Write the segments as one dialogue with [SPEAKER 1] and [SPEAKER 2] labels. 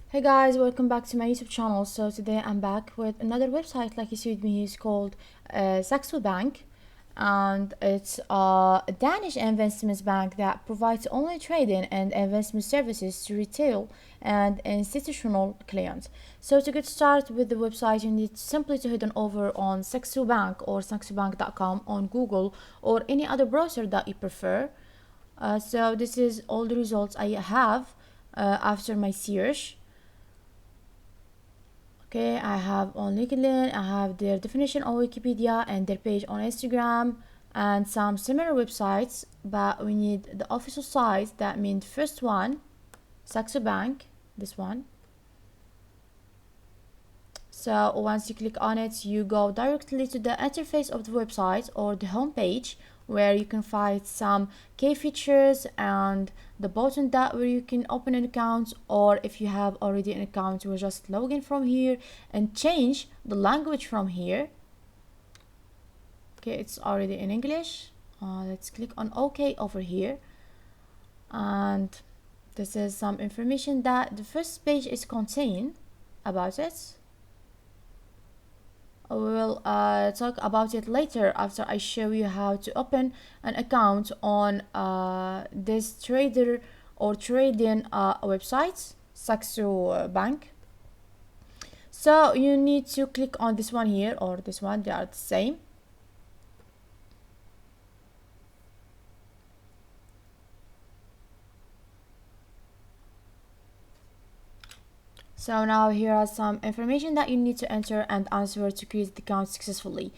[SPEAKER 1] Hey guys, welcome back to my YouTube channel. So today I'm back with another website like you see with me. It's called Saxo Bank, and it's a Danish investment bank that provides online trading and investment services to retail and institutional clients. So to get started with the website, you need simply to head on over on Saxo Bank or saxobank.com on Google or any other browser that you prefer. So this is all the results I have after my search. Okay, I have on LinkedIn, I have their definition on Wikipedia and their page on Instagram and some similar websites, but we need the official site. That means the first one, Saxo Bank, this one. So once you click on it, you go directly to the interface of the website or the homepage, where you can find some key features and the button that where you can open an account, or if you have already an account, you will just log in from here and change the language from here. Okay, it's already in English. Let's click on OK over here, and this is some information that the first page is contain about it. We will talk about it later after I show you how to open an account on this trader or trading website, Saxo Bank. So you need to click on this one here or this one, they are the same. So now here are some information that you need to enter and answer to create the account successfully.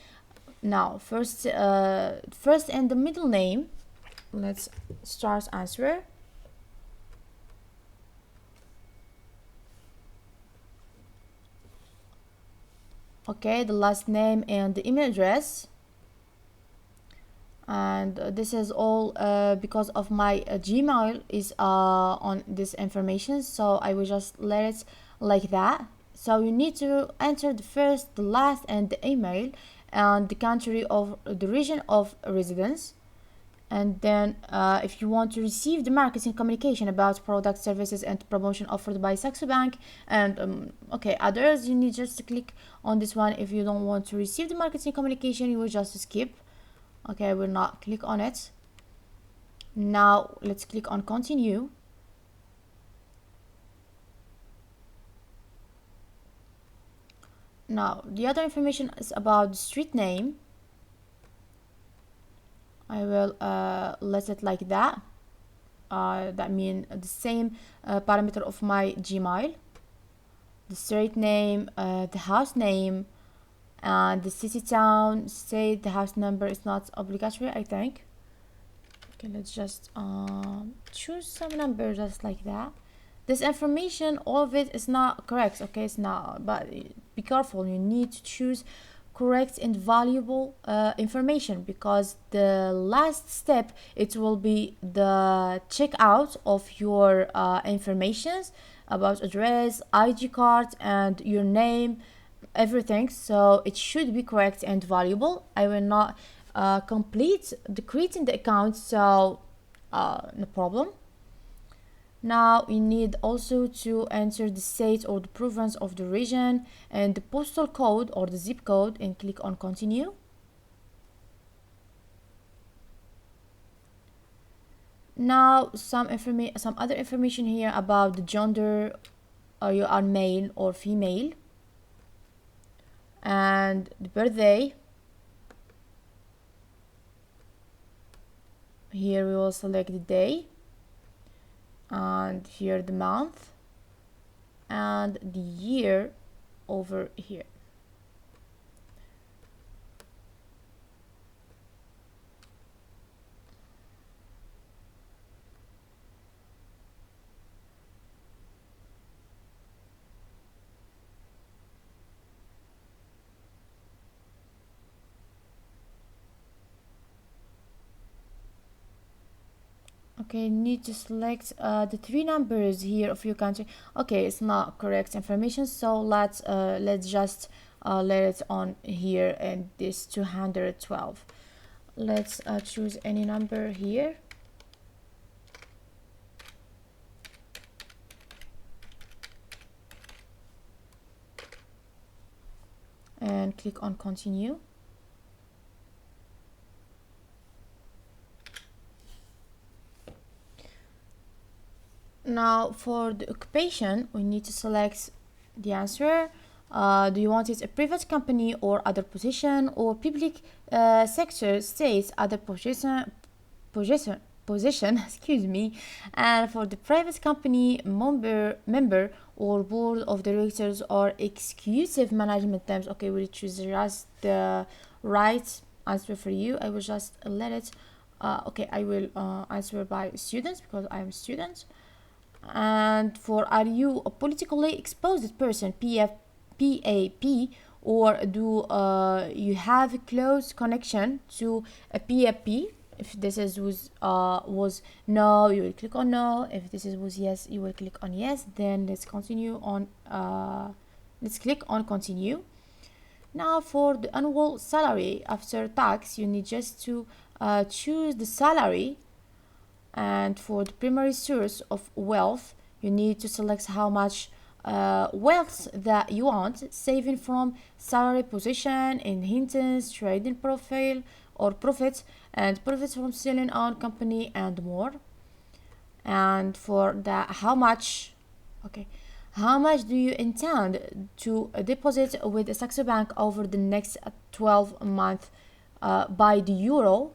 [SPEAKER 1] Now first and the middle name, let's start answer. Okay, the last name and the email address, and this is all because of my Gmail is on this information, so I will just let it like that. So you need to enter the first, the last, and the email and the country of the region of residence. And then if you want to receive the marketing communication about product, services, and promotion offered by Saxo Bank and okay, others, you need just to click on this one. If you don't want to receive the marketing communication, you will just skip. Okay, I will not click on it. Now let's click on continue. Now the other information is about the street name. I will let it like that. That means the same parameter of my Gmail. The street name, the house name, and the city, town, state. The house number is not obligatory, I think. Okay, let's just choose some number just like that. This information, all of it is not correct. Okay, it's not, but be careful. You need to choose correct and valuable information, because the last step, it will be the checkout of your informations about address, ID card, and your name, everything. So it should be correct and valuable. I will not complete the creating the account, so no problem. Now you need also to enter the state or the province of the region and the postal code or the zip code, and click on continue. Now some other information here about the gender, you are male or female, and the birthday. Here we will select the day, and here the month, and the year over here. Okay, need to select the three numbers here of your country. Okay, it's not correct information, so let's just let it on here, and this 212. Let's choose any number here. and click on continue. Now for the occupation, we need to select the answer. Do you want it a private company or other position, or public sector, states, other position excuse me. And for the private company, member or board of directors or executive management terms, okay, we'll choose just the right answer for you. I will just let it okay, I will answer by students because I am a student. And for are you a politically exposed person, PAP, or do you have a close connection to a PAP? If this is was no, you will click on no. If this is was yes, you will click on yes. Then let's continue on. Let's click on continue. Now for the annual salary after tax, you need just to choose the salary. And for the primary source of wealth, you need to select how much wealth that you want, saving from salary, position, inheritance, trading profile or profits, and profits from selling on company and more. And for the how much, okay, how much do you intend to deposit with the Saxo Bank over the next 12 months by the euro?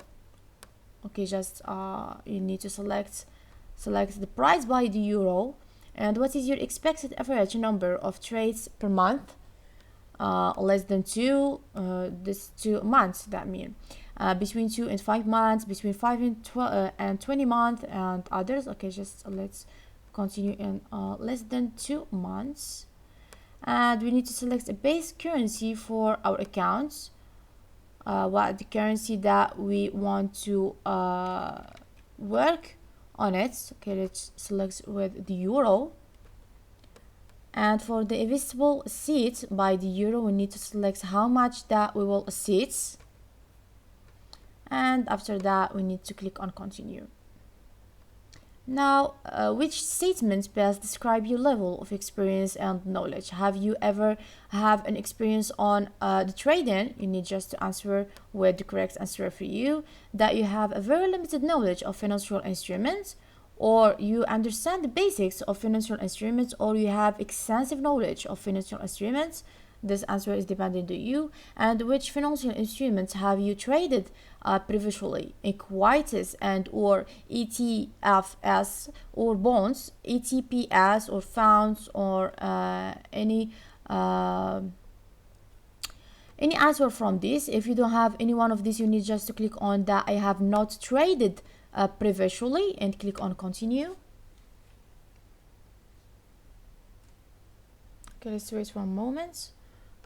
[SPEAKER 1] Okay, just you need to select the price by the euro. And what is your expected average number of trades per month? Less than 2, this 2 months, that mean between 2 and 5 months, between 5 and 20 months, and others. Okay, just let's continue in less than 2 months. And we need to select a base currency for our accounts. What the currency that we want to work on it. Okay, let's select with the euro. And for the investable seat by the euro, we need to select how much that we will seats. And after that, we need to click on continue. Now, which statements best describe your level of experience and knowledge? Have you ever have an experience on the trading? You need just to answer with the correct answer for you. That you have a very limited knowledge of financial instruments, or you understand the basics of financial instruments, or you have extensive knowledge of financial instruments. This answer is dependent on you. And which financial instruments have you traded previously? Equities and or ETFs or bonds, ETPs or funds, or any answer from this. If you don't have any one of these, you need just to click on that I have not traded previously and click on continue. Okay, let's wait for a moment.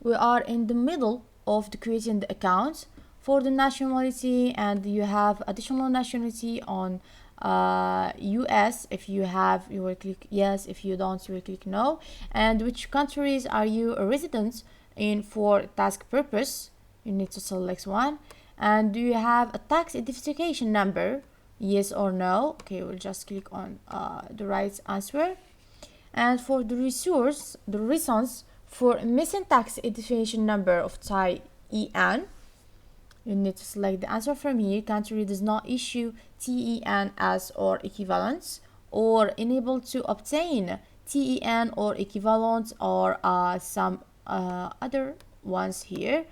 [SPEAKER 1] We are in the middle of the creating the account for the nationality, and you have additional nationality on US. If you have, you will click yes. If you don't, you will click no. And which countries are you a resident in for task purpose? You need to select one. And do you have a tax identification number? Yes or no. Okay, we'll just click on the right answer. And for the reasons for missing tax identification number of Thai EN, you need to select the answer from here. Country does not issue TEN as or equivalents, or unable to obtain TEN or equivalents, or some other ones here.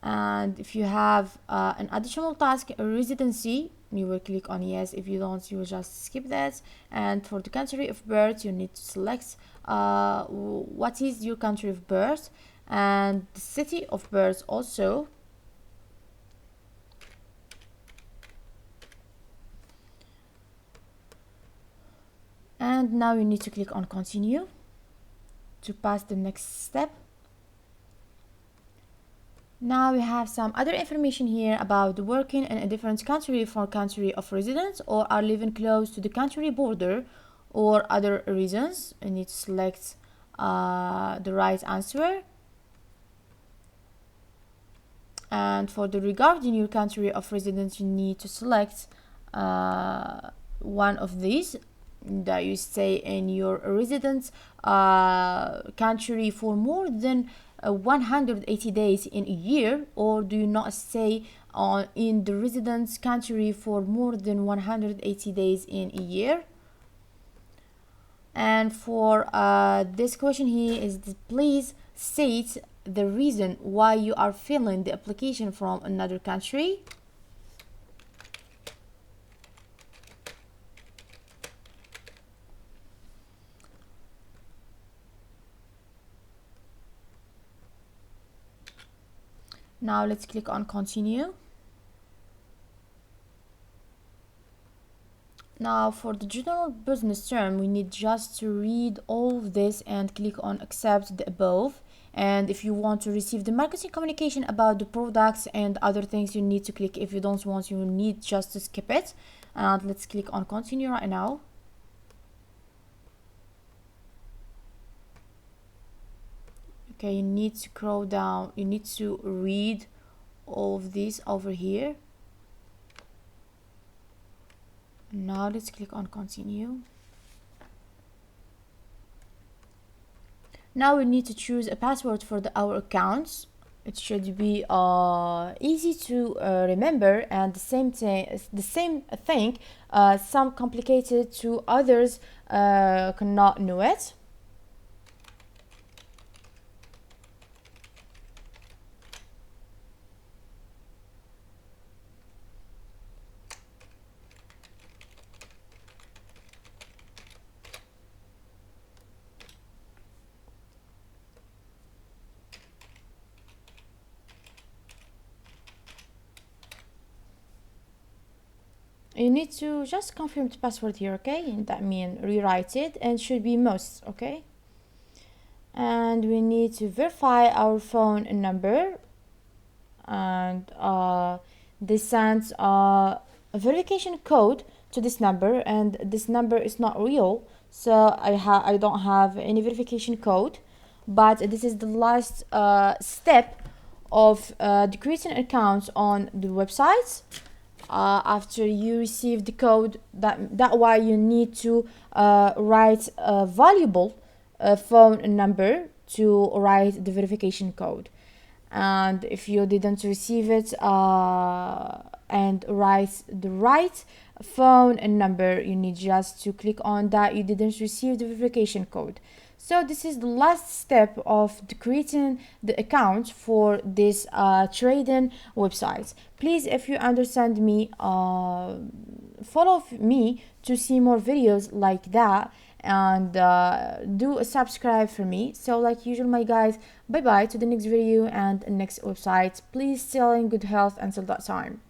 [SPEAKER 1] And if you have an additional task, a residency, you will click on yes. If you don't, you will just skip that. And for the country of birth, you need to select what is your country of birth, and the city of birth also. And now you need to click on continue to pass the next step. Now we have some other information here about working in a different country for country of residence, or are living close to the country border, or other reasons. You need to select the right answer. And for the regarding your country of residence, you need to select one of these, that you stay in your residence country for more than 180 days in a year, or do you not stay in the residence country for more than 180 days in a year? And for this question here is please state the reason why you are filling the application from another country. Now let's click on continue. Now for the general business term, we need just to read all of this and click on accept the above. And if you want to receive the marketing communication about the products and other things, you need to click. If you don't want, you need just to skip it. And let's click on continue right now. Okay, you need to scroll down. You need to read all of these over here. Now let's click on continue. Now we need to choose a password for our accounts. It should be easy to remember, and the same thing. Some complicated to others cannot know it. You need to just confirm the password here, okay? And that means rewrite it, and should be must, okay? And we need to verify our phone number, and this sends a verification code to this number, and this number is not real, so I don't have any verification code. But this is the last step of creating accounts on the website. After you receive the code, that why you need to write a valuable phone number to write the verification code. And if you didn't receive it and write the right phone number, you need just to click on that you didn't receive the verification code. So this is the last step of creating the account for this trading website. Please, if you understand me, follow me to see more videos like that, and do a subscribe for me. So like usual, my guys, bye bye to the next video and next website. Please stay in good health until that time.